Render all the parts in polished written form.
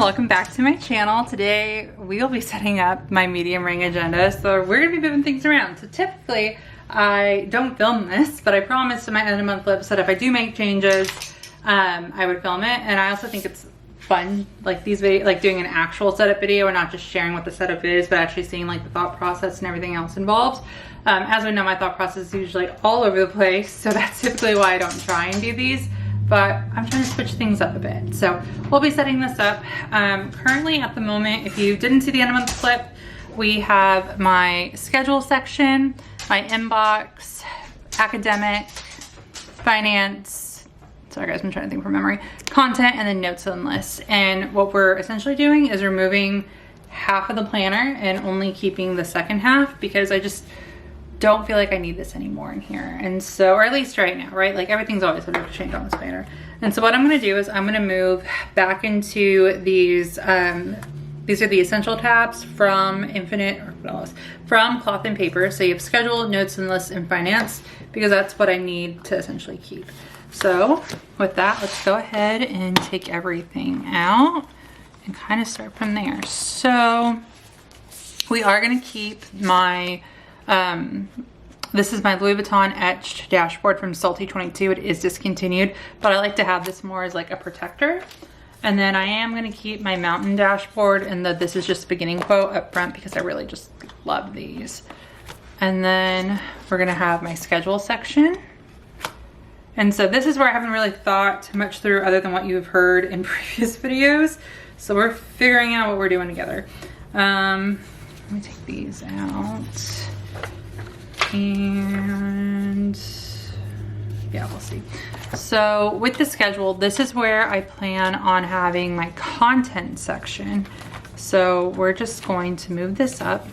welcome back to my channel. Today we will be setting up my medium ring agenda, so we're gonna be moving things around. So typically I don't film this, but I promised in my end of month flips that if I do make changes, I would film it. And I also think it's fun, like these videos, like doing an actual setup video and not just sharing what the setup is, but actually seeing like the thought process and everything else involved. As we know, my thought process is usually all over the place, so that's typically why I don't try and do these. But I'm trying to switch things up a bit. So we'll be setting this up. Currently at the moment, if you didn't see the end of month flip, we have my schedule section, my inbox, academic, finance, sorry guys, I'm trying to think from memory, content, and then notes and lists. And what we're essentially doing is removing half of the planner and only keeping the second half because I just don't feel like I need this anymore in here. And so, or at least right now, right? Like everything's always subject to change on this planner. And so what I'm gonna do is I'm gonna move back into these are the essential tabs from from Cloth and Paper. So you have schedule, notes and lists, and finance, because that's what I need to essentially keep. So with that, let's go ahead and take everything out and kind of start from there. So we are gonna keep my, this is my Louis Vuitton etched dashboard from Salty 22. It is discontinued, but I like to have this more as like a protector. And then I am gonna keep my mountain dashboard, and this is just a beginning quote up front because I really just love these. And then we're gonna have my schedule section. And so this is where I haven't really thought much through other than what you've heard in previous videos. So we're figuring out what we're doing together. Let me take these out. And yeah, we'll see. So with the schedule, this is where I plan on having my content section. So we're just going to move this up.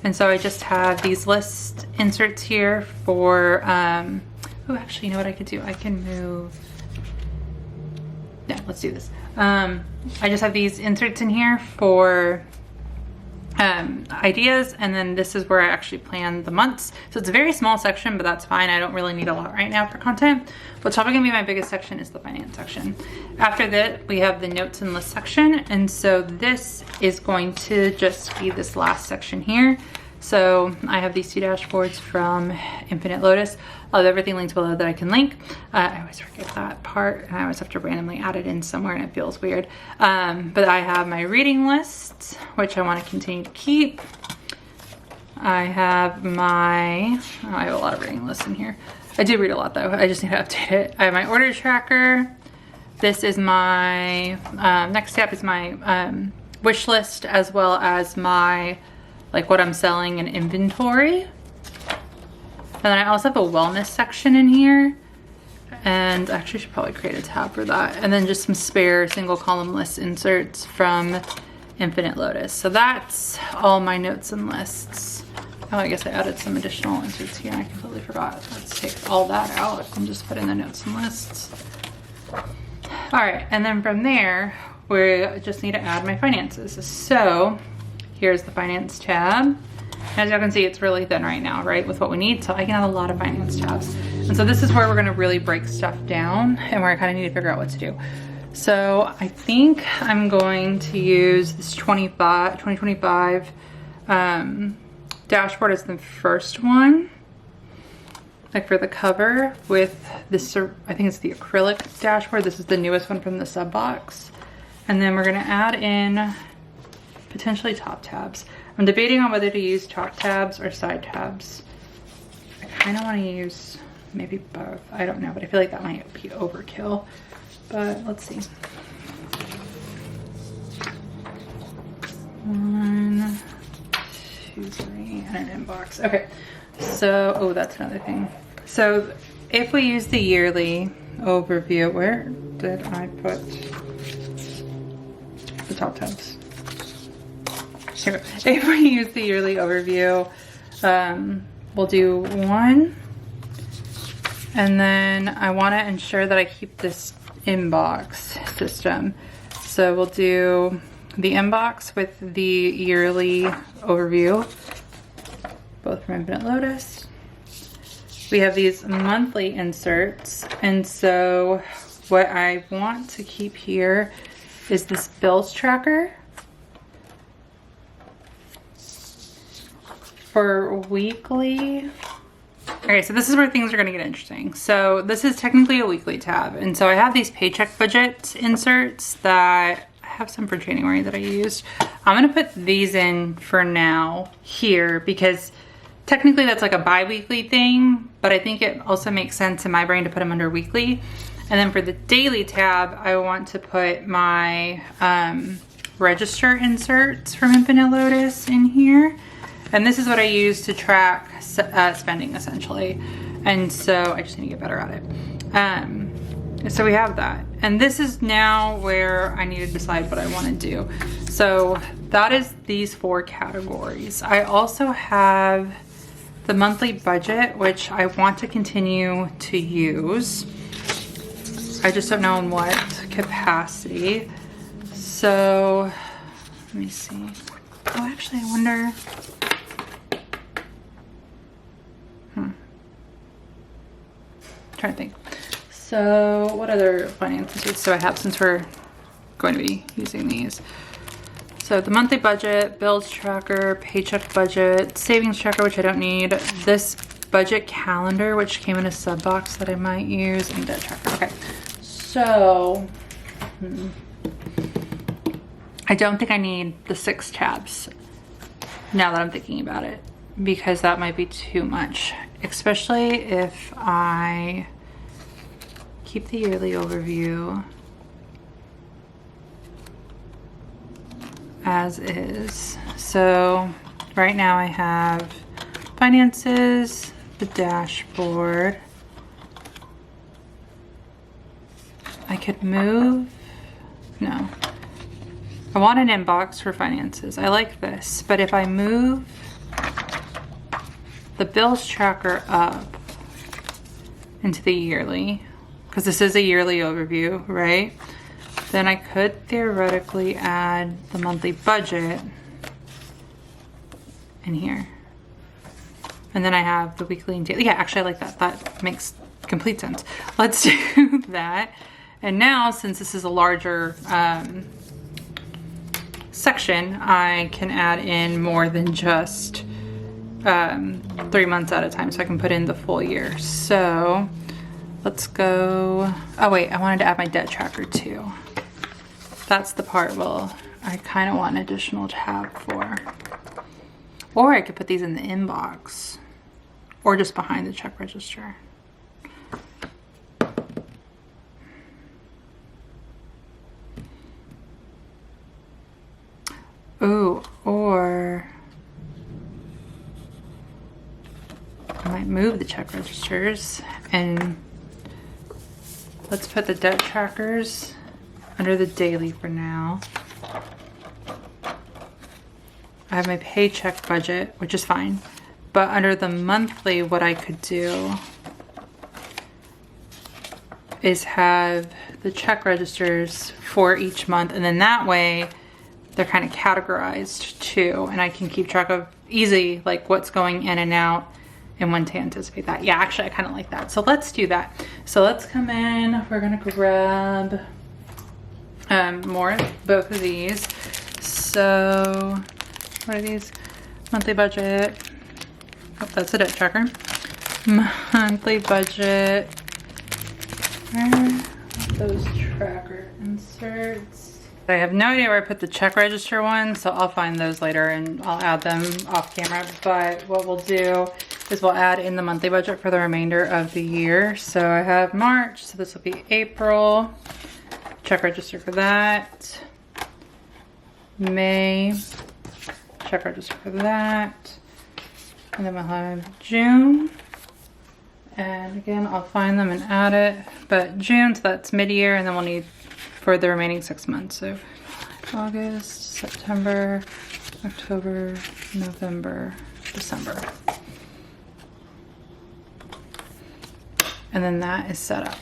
And so I just have these list inserts here for, oh, actually, you know what I could do? I can move, yeah, let's do this. I just have these inserts in here for ideas, and then this is where I actually plan the months. So it's a very small section, but that's fine. I don't really need a lot right now for content. What's probably gonna be my biggest section is the finance section. After that, we have the notes and list section. And so this is going to just be this last section here. So I have these two dashboards from Infinite Lotus. I'll have everything linked below that I can link. I always forget that part, and I always have to randomly add it in somewhere, and it feels weird. But I have my reading list, which I want to continue to keep. I have my, oh, I have a lot of reading lists in here. I do read a lot though, I just need to update it. I have my order tracker. This is my, next step is my wish list, as well as my, like what I'm selling in inventory. And then I also have a wellness section in here. And I actually should probably create a tab for that. And then just some spare single column list inserts from Infinite Lotus. So that's all my notes and lists. Oh, I guess I added some additional inserts here. I completely forgot. Let's take all that out and just put in the notes and lists. All right, and then from there, we just need to add my finances. So here's the finance tab. As y'all can see, it's really thin right now, right, with what we need. So I can have a lot of finance tabs. And so this is where we're gonna really break stuff down and where I kind of need to figure out what to do. So I think I'm going to use this 2025 dashboard as the first one, like for the cover, with this, I think it's the acrylic dashboard. This is the newest one from the sub box. And then we're gonna add in potentially top tabs. I'm debating on whether to use top tabs or side tabs. I kind of want to use maybe both. I don't know, but I feel like that might be overkill. But let's see. 1, 2, 3, and an inbox. Okay, so, oh, that's another thing. So if we use the yearly overview, where did I put the top tabs? Here. If we use the yearly overview, we'll do 1, and then I want to ensure that I keep this inbox system. So we'll do the inbox with the yearly overview, both from Infinite Lotus. We have these monthly inserts, and so what I want to keep here is this bills tracker for weekly. Okay, so this is where things are gonna get interesting. So this is technically a weekly tab. And so I have these paycheck budget inserts that I have some for January that I used. I'm gonna put these in for now here because technically that's like a bi-weekly thing, but I think it also makes sense in my brain to put them under weekly. And then for the daily tab, I want to put my register inserts from Infinite Lotus in here. And this is what I use to track spending essentially. And so I just need to get better at it. So we have that. And this is now where I need to decide what I want to do. So that is these 4 categories. I also have the monthly budget, which I want to continue to use. I just don't know in what capacity. So let me see. Oh, actually, I wonder. Trying to think. So what other finances do I have since we're going to be using these? So the monthly budget, bills tracker, paycheck budget, savings tracker, which I don't need, this budget calendar, which came in a sub box that I might use, and debt tracker. Okay, so I don't think I need the 6 tabs now that I'm thinking about it, because that might be too much, especially if I keep the yearly overview as is. So right now I have finances, the dashboard. I could move, no. I want an inbox for finances. I like this, but if I move the bills tracker up into the yearly, because this is a yearly overview, right? Then I could theoretically add the monthly budget in here. And then I have the weekly and daily. Yeah, actually I like that. That makes complete sense. Let's do that. And now, since this is a larger section, I can add in more than just 3 months at a time. So I can put in the full year. So let's go. Oh wait, I wanted to add my debt tracker too. That's the part, well, I kind of want an additional tab for. Or I could put these in the inbox or just behind the check register. Ooh, or I might move the check registers and let's put the debt trackers under the daily for now. I have my paycheck budget, which is fine. But under the monthly, what I could do is have the check registers for each month. And then that way, they're kind of categorized too. And I can keep track of easy, like what's going in and out and when to anticipate that. Yeah, actually, I kind of like that. So let's do that. So let's come in. We're going to grab both of these. So what are these? Monthly budget. Oh, that's a debt tracker. Monthly budget. Where are those tracker inserts? I have no idea where I put the check register one, so I'll find those later and I'll add them off camera. But what we'll do is we'll add in the monthly budget for the remainder of the year. So I have March, so this will be April. Check register for that. May. Check register for that. And then we'll have June. And again, I'll find them and add it. But June, so that's mid-year, and then we'll need for the remaining 6 months. So August, September, October, November, December. And then that is set up.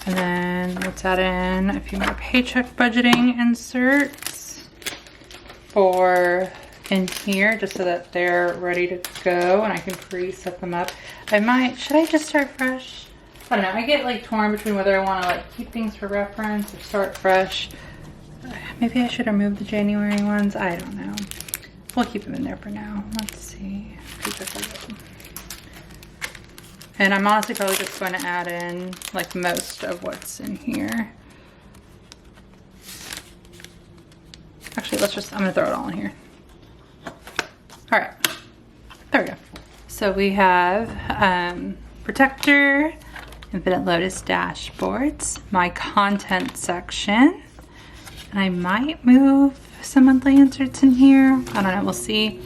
And then let's add in a few more paycheck budgeting inserts for in here, just so that they're ready to go and I can pre-set them up. Should I just start fresh? I don't know, I get like torn between whether I want to like keep things for reference or start fresh. Maybe I should remove the January ones. I don't know. We'll keep them in there for now. Let's see. And I'm honestly probably just going to add in like most of what's in here. Actually, I'm gonna throw it all in here. All right, there we go. So we have protector, Infinite Lotus dashboards, my content section, and I might move some monthly inserts in here. I don't know, we'll see.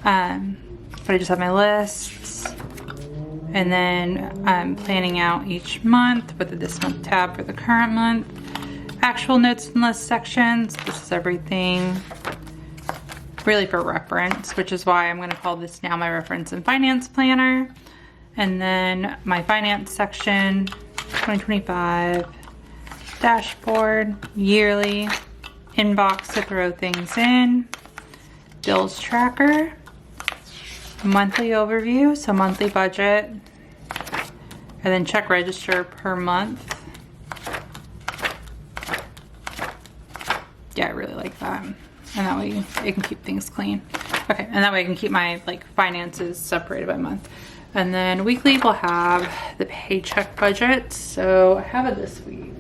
But I just have my lists, and then I'm planning out each month with the this month tab for the current month. Actual notes and list sections. This is everything really for reference, which is why I'm going to call this now my reference and finance planner. And then my finance section, 2025 dashboard, yearly inbox to throw things in, bills tracker, monthly overview, so monthly budget, and then check register per month. Yeah, I really like that. And that way it can keep things clean. Okay, and that way I can keep my like finances separated by month. And then weekly we'll have the paycheck budget. So I have it this week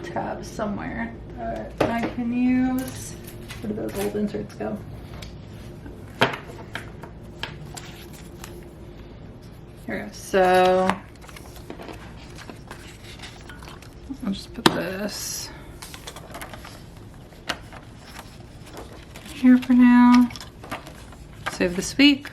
tab somewhere that I can use. Where do those old inserts go? Here we go. So I'll just put this here for now. Save this week.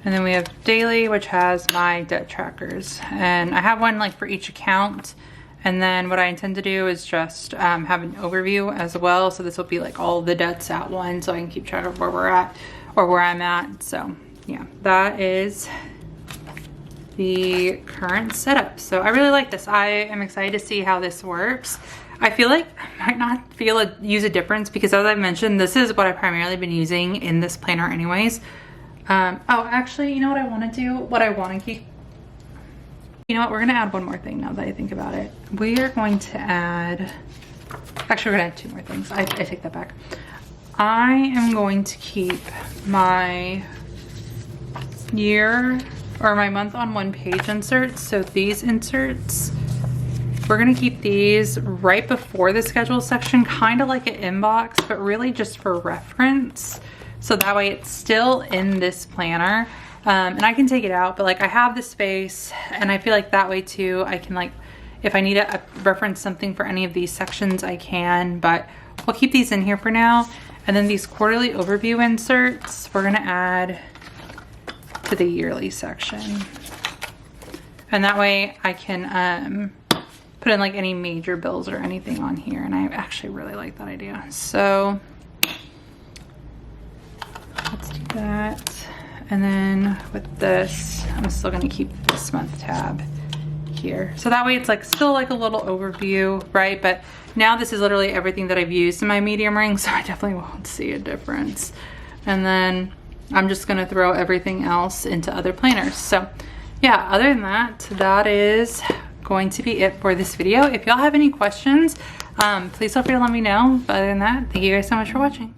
And then we have daily, which has my debt trackers. And I have one like for each account. And then what I intend to do is just have an overview as well. So this will be like all the debts at once, so I can keep track of where we're at or where I'm at. So yeah, that is the current setup. So I really like this. I am excited to see how this works. I feel like I might not use a difference because, as I mentioned, this is what I've primarily been using in this planner anyways. Oh, actually, you know what I want to do? What I want to keep. You know what? We're going to add one more thing now that I think about it. We are going to add. Actually, we're going to add two more things. I take that back. I am going to keep my year or my month on one page inserts. So these inserts, we're gonna keep these right before the schedule section, kind of like an inbox, but really just for reference. So that way it's still in this planner. And I can take it out, but like I have the space, and I feel like that way too, I can like, if I need to reference something for any of these sections, I can, but we'll keep these in here for now. And then these quarterly overview inserts, we're gonna add to the yearly section. And that way I can put in like any major bills or anything on here. And I actually really like that idea. So let's do that. And then with this, I'm still gonna keep this month tab here. So that way it's like still like a little overview, right? But now this is literally everything that I've used in my medium ring, so I definitely won't see a difference. And then I'm just gonna throw everything else into other planners. So yeah, other than that, that is going to be it for this video. If y'all have any questions, please feel free to let me know. But other than that, thank you guys so much for watching.